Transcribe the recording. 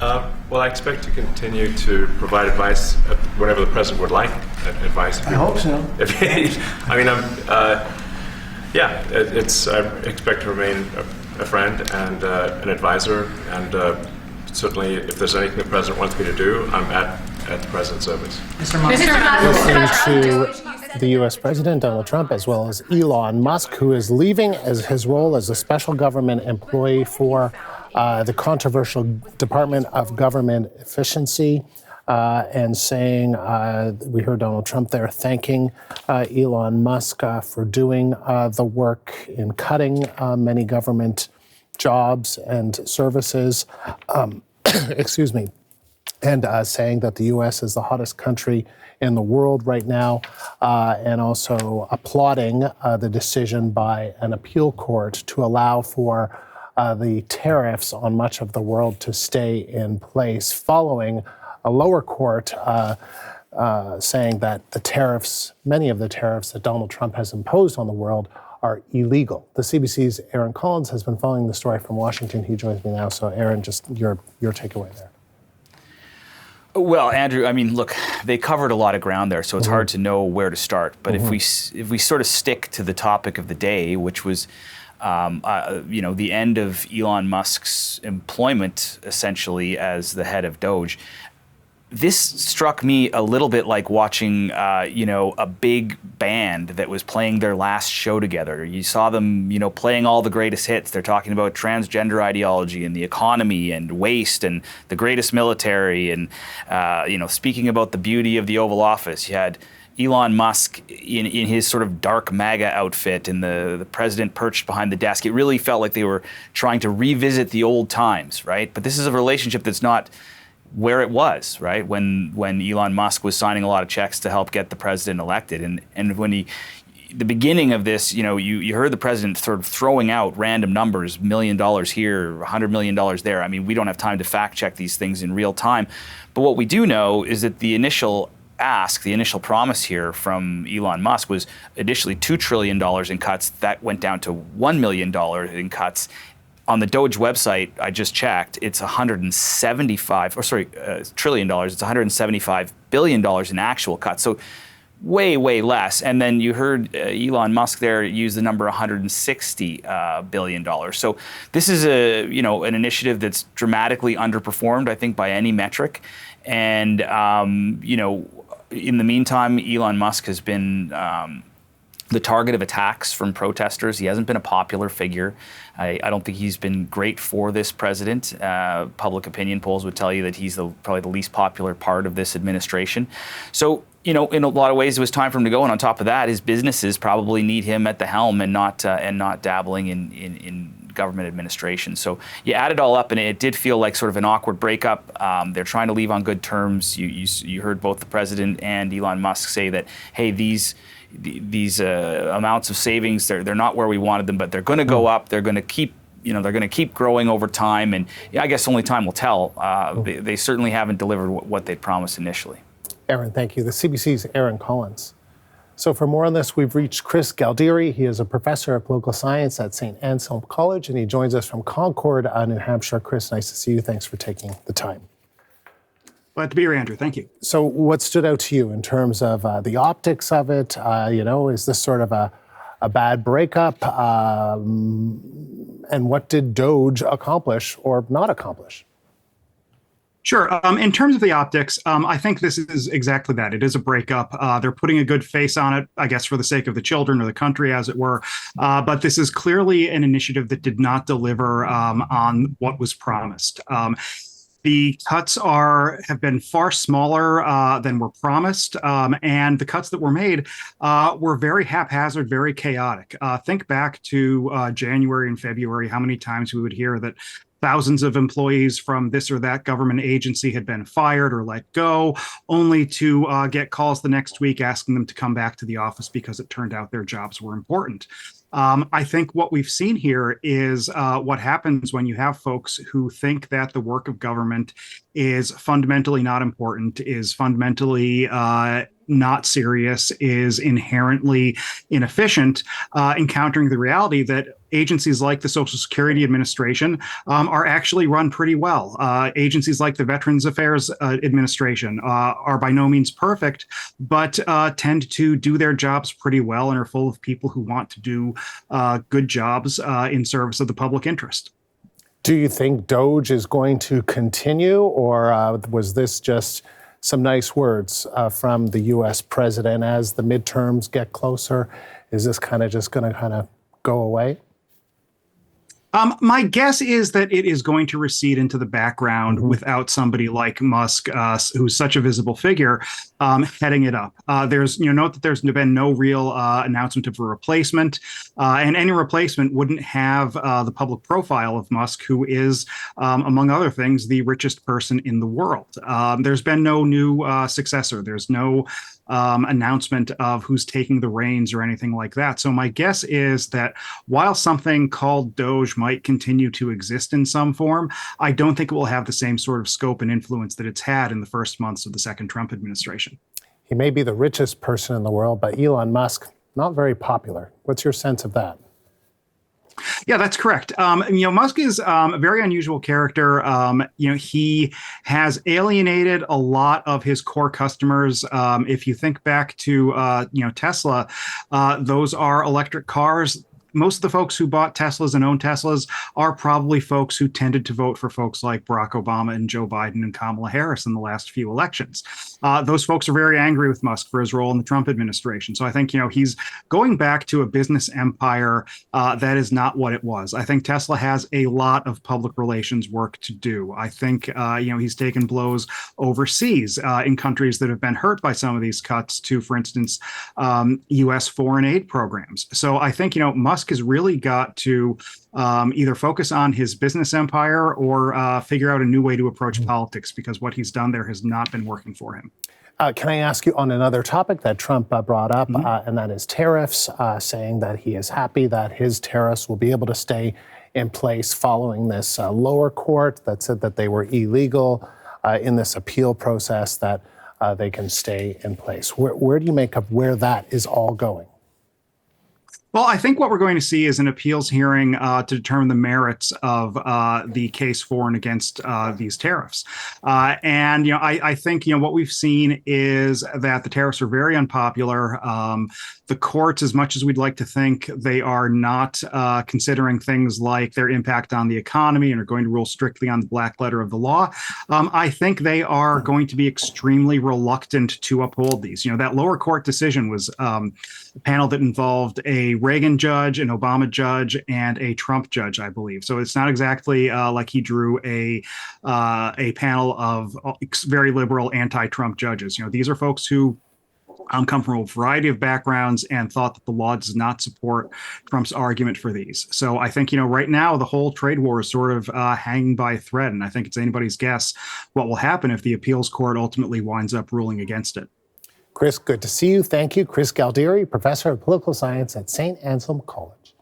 Well, I expect to continue to provide advice whenever the president would like advice. I hope so. I mean, I expect to remain a friend and an advisor, and certainly if there's anything the president wants me to do, I'm at the president's service. Mr. Musk. Listening to the U.S. President Donald Trump, as well as Elon Musk, who is leaving as his role as a special government employee for the controversial Department of Government Efficiency, and saying, we heard Donald Trump there thanking Elon Musk for doing the work in cutting many government jobs and services, excuse me, and saying that the U.S. is the hottest country in the world right now, and also applauding the decision by an appeal court to allow for the tariffs on much of the world to stay in place, following a lower court saying that the tariffs, many of the tariffs that Donald Trump has imposed on the world, are illegal. The CBC's Aaron Collins has been following the story from Washington. He joins me now. So, Aaron, just your takeaway there. Well, Andrew, I mean, look, they covered a lot of ground there, so it's hard to know where to start. But if we sort of stick to the topic of the day, which was, the end of Elon Musk's employment, essentially, as the head of Doge, this struck me a little bit like watching, a big band that was playing their last show together. You saw them, playing all the greatest hits. They're talking about transgender ideology and the economy and waste and the greatest military and, speaking about the beauty of the Oval Office. You had Elon Musk in his sort of dark MAGA outfit and the president perched behind the desk. It really felt like they were trying to revisit the old times, right? But this is a relationship that's not where it was, right? When Elon Musk was signing a lot of checks to help get the president elected. And when the beginning of this, you heard the president sort of throwing out random numbers, $1 million here, $100 million there. I mean, we don't have time to fact check these things in real time. But what we do know is that the initial promise here from Elon Musk was initially $2 trillion in cuts. That went down to $1 million in cuts. On the Doge website, I just checked, it's trillion dollars. It's $175 billion in actual cuts. So way, way less. And then you heard Elon Musk there use the number $160 billion. So this is an initiative that's dramatically underperformed, I think, by any metric. And, in the meantime, Elon Musk has been the target of attacks from protesters. He hasn't been a popular figure. I don't think he's been great for this president. Public opinion polls would tell you that he's probably the least popular part of this administration. So, in a lot of ways, it was time for him to go. And on top of that, his businesses probably need him at the helm and not dabbling in government administration. So you add it all up, and it did feel like sort of an awkward breakup. They're trying to leave on good terms. You heard both the president and Elon Musk say that, hey, these amounts of savings, they're not where we wanted them, but they're going to go up. They're going to keep growing over time, and I guess only time will tell. They certainly haven't delivered what they promised initially. Aaron, thank you. The CBC's Aaron Collins. So for more on this, we've reached Chris Galdieri. He is a professor of political science at St. Anselm College, and he joins us from Concord, New Hampshire. Chris, nice to see you. Thanks for taking the time. Glad to be here, Andrew. Thank you. So what stood out to you in terms of the optics of it? Is this sort of a bad breakup? And what did Doge accomplish or not accomplish? Sure. In terms of the optics, I think this is exactly that. It is a breakup. They're putting a good face on it, I guess, for the sake of the children or the country, as it were. But this is clearly an initiative that did not deliver on what was promised. The cuts have been far smaller than were promised, and the cuts that were made were very haphazard, very chaotic. Think back to January and February, how many times we would hear that thousands of employees from this or that government agency had been fired or let go, only to get calls the next week asking them to come back to the office because it turned out their jobs were important. I think what we've seen here is what happens when you have folks who think that the work of government is fundamentally not important, is fundamentally not serious, is inherently inefficient, encountering the reality that agencies like the Social Security Administration are actually run pretty well. Agencies like the Veterans Affairs Administration are by no means perfect, but tend to do their jobs pretty well and are full of people who want to do good jobs in service of the public interest. Do you think DOGE is going to continue, or was this just some nice words from the U.S. president as the midterms get closer? Is this kind of just going to go away? My guess is that it is going to recede into the background without somebody like Musk, who's such a visible figure, heading it up. There's, note that there's been no real announcement of a replacement, and any replacement wouldn't have the public profile of Musk, who is, among other things, the richest person in the world. There's been no new successor. There's no announcement of who's taking the reins or anything like that. So my guess is that while something called DOGE might continue to exist in some form, I don't think it will have the same sort of scope and influence that it's had in the first months of the second Trump administration. He may be the richest person in the world, but Elon Musk, not very popular. What's your sense of that? Yeah, that's correct. Musk is a very unusual character. He has alienated a lot of his core customers. If you think back to, Tesla, those are electric cars. Most of the folks who bought Teslas and own Teslas are probably folks who tended to vote for folks like Barack Obama and Joe Biden and Kamala Harris in the last few elections. Those folks are very angry with Musk for his role in the Trump administration. So I think, he's going back to a business empire that is not what it was. I think Tesla has a lot of public relations work to do. I think, he's taken blows overseas in countries that have been hurt by some of these cuts to, for instance, U.S. foreign aid programs. So I think, Musk has really got to either focus on his business empire or figure out a new way to approach politics, because what he's done there has not been working for him. Can I ask you on another topic that Trump brought up, and that is tariffs, saying that he is happy that his tariffs will be able to stay in place following this lower court that said that they were illegal in this appeal process, that they can stay in place. Where do you make of where that is all going? Well, I think what we're going to see is an appeals hearing to determine the merits of the case for and against these tariffs. I think, what we've seen is that the tariffs are very unpopular. The courts, as much as we'd like to think, they are not considering things like their impact on the economy and are going to rule strictly on the black letter of the law. I think they are going to be extremely reluctant to uphold these. That lower court decision was a panel that involved a Reagan judge, an Obama judge, and a Trump judge, I believe. So it's not exactly like he drew a panel of very liberal anti-Trump judges. These are folks who come from a variety of backgrounds and thought that the law does not support Trump's argument for these. So I think, right now the whole trade war is sort of hanging by a thread. And I think it's anybody's guess what will happen if the appeals court ultimately winds up ruling against it. Chris, good to see you. Thank you. Chris Galdieri, professor of political science at St. Anselm College.